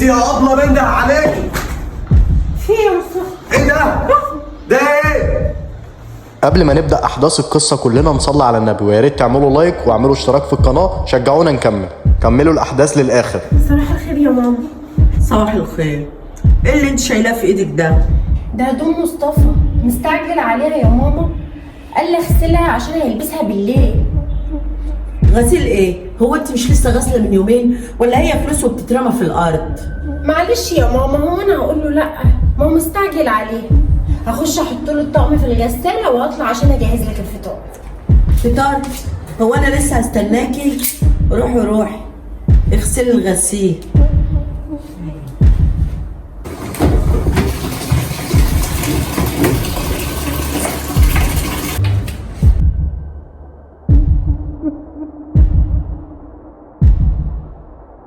يا ابله بنده عليك. في ايه يا مصطفى؟ ايه ده؟ ده ايه؟ قبل ما نبدأ أحداث القصة كلنا نصلي على النبي، ويا ريت تعملوا لايك واعملوا اشتراك في القناة، شجعونا نكمل. كملوا الأحداث للآخر. صباح الخير يا ماما. صباح الخير. ايه اللي انت شايلاه في ايدك ده؟ ده هدوم مصطفى، مستعجل عليها يا ماما. قال لي اغسلها عشان هيلبسها بالليل. غسيل ايه؟ هو انت مش لسه غاسله من يومين ولا هي فلوس وبتترمى في الارض؟ معلش يا ماما، هو انا هقول له لا؟ ما هو مستعجل عليه. هخش احط له الطقم في الغساله واطلع عشان اجهز لك الفطار. فطار؟ هو انا لسه هستناكي؟ روحي اغسلي الغسيل.